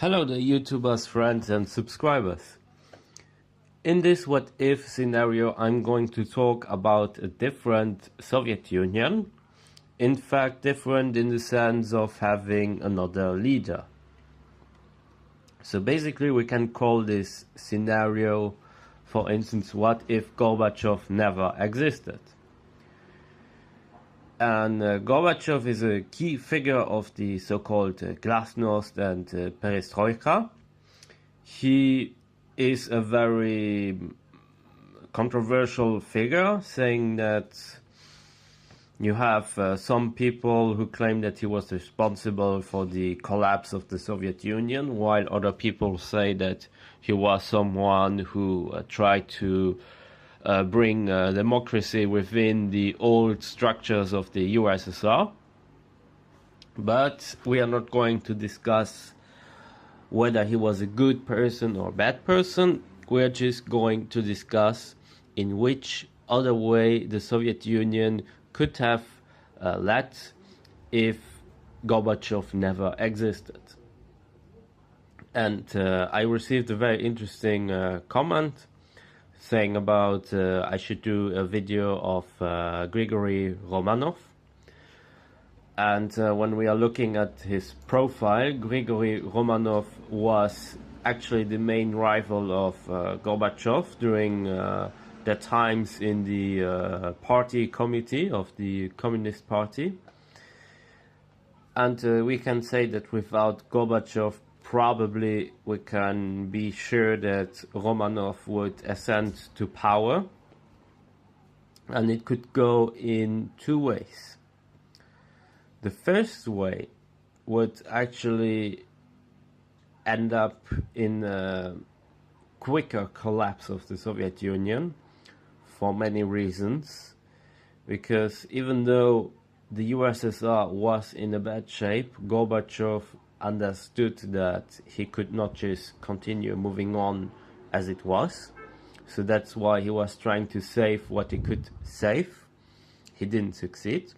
Hello the YouTubers, friends and subscribers. In this what if scenario I'm going to talk about a different Soviet Union. In fact, different in the sense of having another leader. So basically we can call this scenario, for instance, what if Gorbachev never existed? And Gorbachev is a key figure of the so-called Glasnost and Perestroika. He is a very controversial figure, saying that you have some people who claim that he was responsible for the collapse of the Soviet Union, while other people say that he was someone who tried to bring democracy within the old structures of the USSR. But we are not going to discuss whether he was a good person or a bad person. We're just going to discuss in which other way the Soviet Union could have led if Gorbachev never existed. And I received a very interesting comment saying about I should do a video of Grigory Romanov. And when we are looking at his profile, Grigory Romanov was actually the main rival of Gorbachev during their times in the party committee of the Communist Party. And we can say that without Gorbachev, probably we can be sure that Romanov would ascend to power. And it could go in two ways. The first way would actually end up in a quicker collapse of the Soviet Union for many reasons, because even though the USSR was in a bad shape, Gorbachev understood that he could not just continue moving on as it was. So that's why he was trying to save what he could save. He didn't succeed.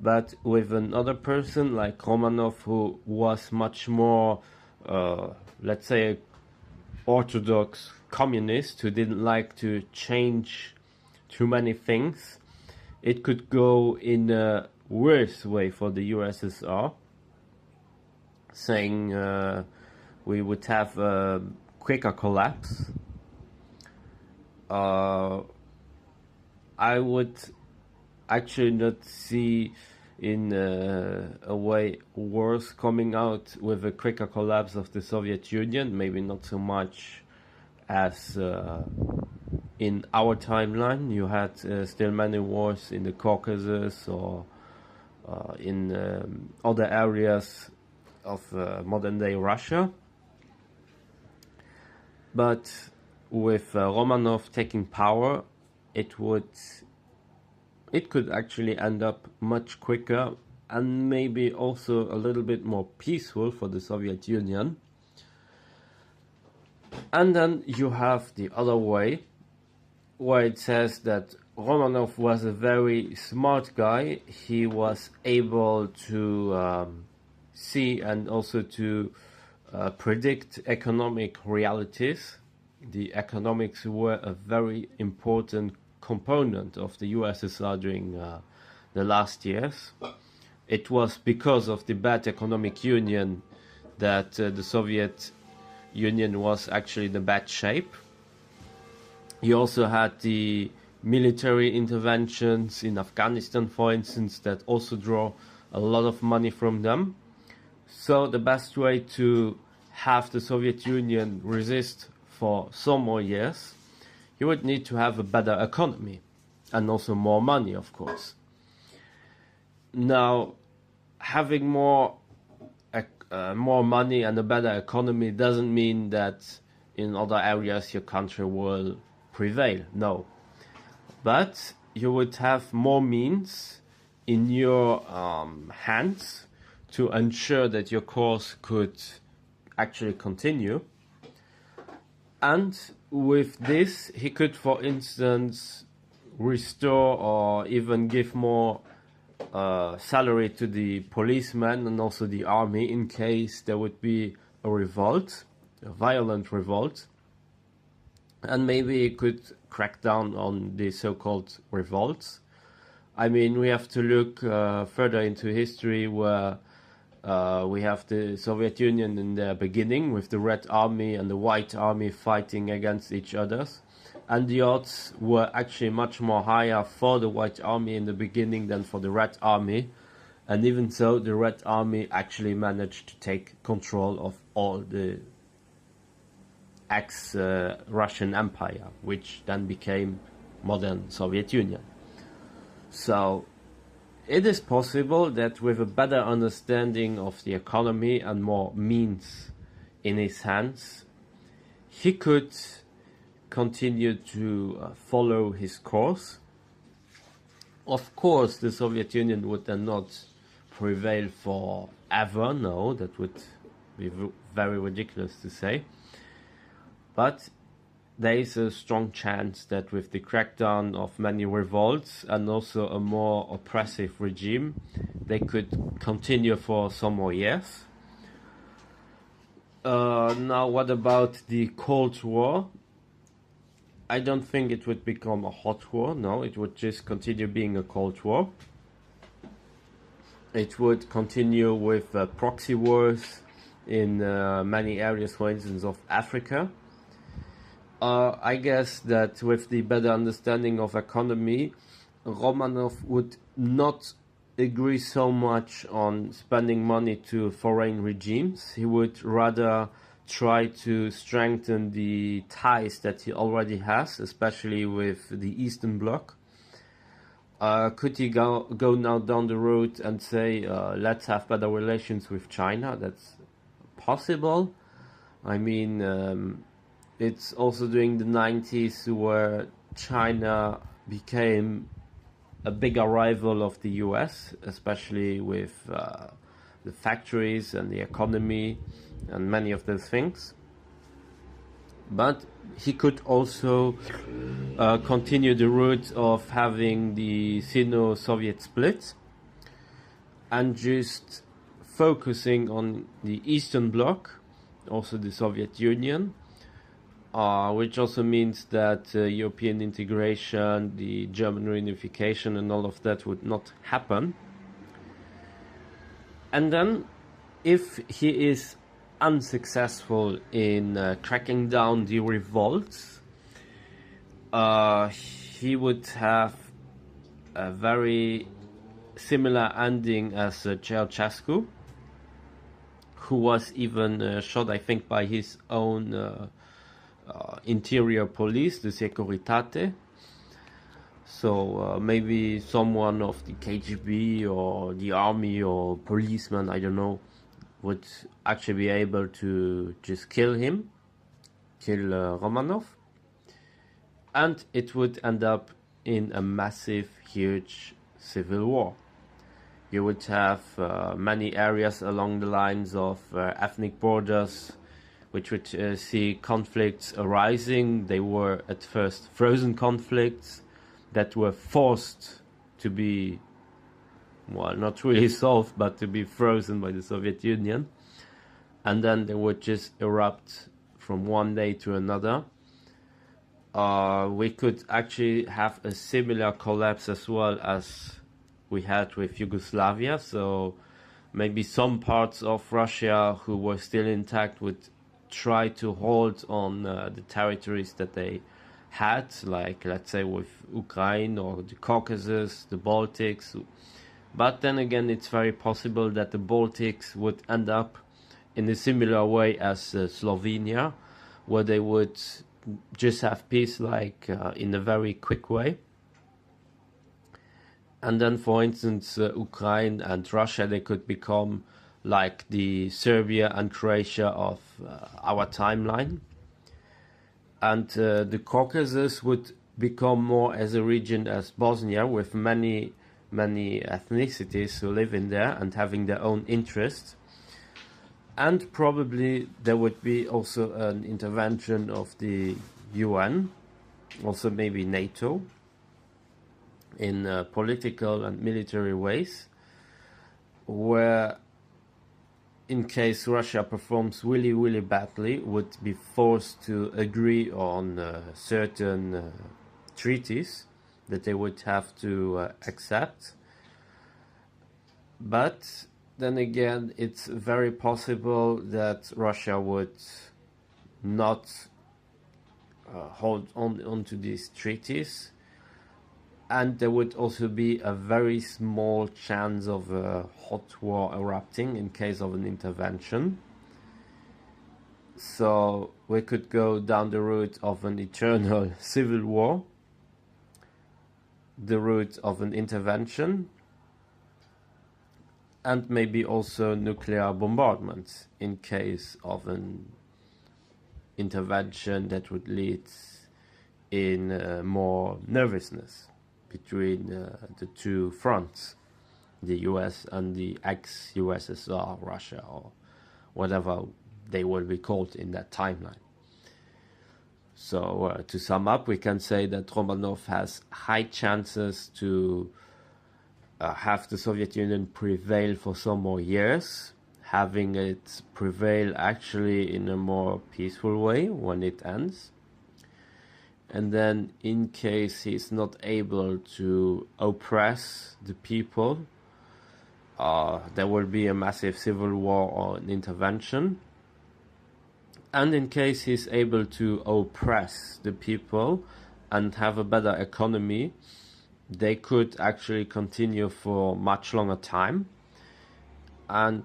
But with another person like Romanov, who was much more, let's say, orthodox communist, who didn't like to change too many things, it could go in a worse way for the USSR, saying we would have a quicker collapse. I would actually not see in a way worse coming out with a quicker collapse of the Soviet Union, maybe not so much as in our timeline. You had still many wars in the Caucasus or in other areas of modern day Russia. But with Romanov taking power, it could actually end up much quicker and maybe also a little bit more peaceful for the Soviet Union. And then you have the other way, where it says that Romanov was a very smart guy. He was able to see and also to predict economic realities. The economics were a very important component of the USSR during the last years. It was because of the bad economic union that the Soviet Union was actually in a bad shape. You also had the military interventions in Afghanistan, for instance, that also draw a lot of money from them. So the best way to have the Soviet Union resist for some more years, you would need to have a better economy and also more money, of course. Now, having more money and a better economy doesn't mean that in other areas your country will prevail. No. But you would have more means in your hands to ensure that your course could actually continue. And with this, he could, for instance, restore or even give more salary to the policemen and also the army in case there would be a revolt, a violent revolt, and maybe it could crack down on the so-called revolts. I mean, we have to look further into history where we have the Soviet Union in the beginning with the Red Army and the White Army fighting against each other. And the odds were actually much more higher for the White Army in the beginning than for the Red Army. And even so, the Red Army actually managed to take control of all the ex-Russian Empire, which then became modern Soviet Union. So it is possible that with a better understanding of the economy and more means in his hands, he could continue to follow his course. Of course, the Soviet Union would then not prevail forever. No, that would be very ridiculous to say. But there is a strong chance that with the crackdown of many revolts and also a more oppressive regime, they could continue for some more years. Now, what about the Cold War? I don't think it would become a hot war. No, it would just continue being a Cold War. It would continue with proxy wars in many areas, for instance, of Africa. I guess that with the better understanding of economy, Romanov would not agree so much on spending money to foreign regimes. He would rather try to strengthen the ties that he already has, especially with the Eastern Bloc. Could he go now down the road and say, let's have better relations with China? That's possible. I mean, it's also during the 90s where China became a bigger rival of the US, especially with the factories and the economy and many of those things. But he could also continue the route of having the Sino-Soviet split and just focusing on the Eastern Bloc, also the Soviet Union, which also means that European integration, the German reunification and all of that would not happen. And then, if he is unsuccessful in cracking down the revolts, he would have a very similar ending as Ceausescu, who was even shot, I think, by his own interior police, the Securitate. So maybe someone of the KGB or the army or policeman, I don't know, would actually be able to just kill Romanov, and it would end up in a massive, huge civil war. You would have many areas along the lines of ethnic borders, which would see conflicts arising. They were at first frozen conflicts that were forced to be, well, not really solved, but to be frozen by the Soviet Union. And then they would just erupt from one day to another. We could actually have a similar collapse as well as we had with Yugoslavia. So maybe some parts of Russia who were still intact would try to hold on the territories that they had, like let's say with Ukraine or the Caucasus, the Baltics. But then again, it's very possible that the Baltics would end up in a similar way as Slovenia, where they would just have peace like in a very quick way. And then, for instance, Ukraine and Russia, they could become like the Serbia and Croatia of our timeline. And the Caucasus would become more as a region as Bosnia, with many ethnicities who live in there and having their own interests. And probably there would be also an intervention of the UN, also maybe NATO, in political and military ways, where in case Russia performs really, really badly, would be forced to agree on certain treaties that they would have to accept. But then again, it's very possible that Russia would not hold on to these treaties, and there would also be a very small chance of a hot war erupting in case of an intervention. So we could go down the route of an eternal civil war, the route of an intervention, and maybe also nuclear bombardment in case of an intervention that would lead in more nervousness between the two fronts, the US and the ex-USSR, Russia, or whatever they will be called in that timeline. So to sum up, we can say that Romanov has high chances to have the Soviet Union prevail for some more years, having it prevail actually in a more peaceful way when it ends. And then in case he's not able to oppress the people, there will be a massive civil war or an intervention. And in case he's able to oppress the people and have a better economy, they could actually continue for much longer time. And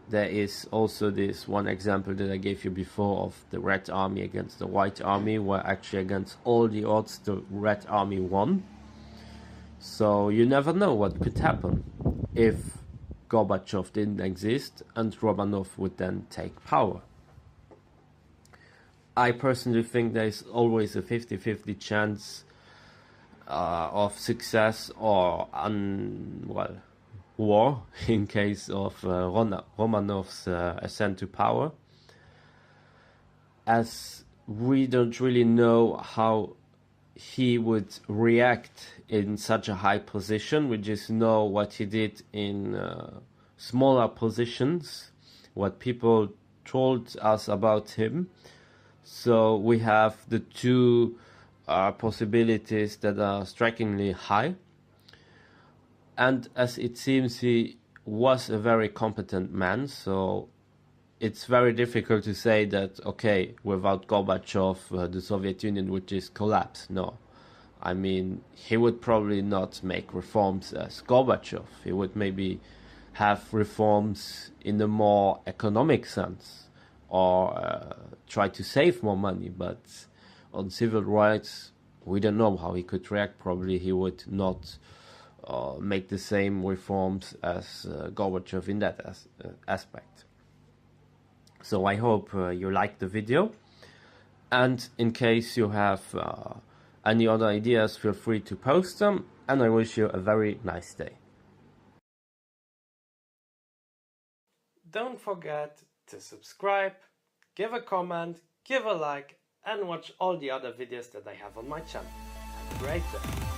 there is also this one example that I gave you before of the Red Army against the White Army, where actually against all the odds the Red Army won. So you never know what could happen if Gorbachev didn't exist and Romanov would then take power. I personally think there is always a 50-50 chance of success or war in case of Romanov's ascent to power, as we don't really know how he would react in such a high position. We just know what he did in smaller positions, what people told us about him. So we have the two possibilities that are strikingly high. And as it seems, he was a very competent man, so it's very difficult to say that, okay, without Gorbachev, the Soviet Union would just collapse. No. I mean, he would probably not make reforms as Gorbachev. He would maybe have reforms in a more economic sense, or try to save more money, but on civil rights, we don't know how he could react. Probably he would not make the same reforms as Gorbachev in that aspect. So I hope you liked the video, and in case you have any other ideas, feel free to post them, and I wish you a very nice day. Don't forget to subscribe, give a comment, give a like, and watch all the other videos that I have on my channel. Have a great day!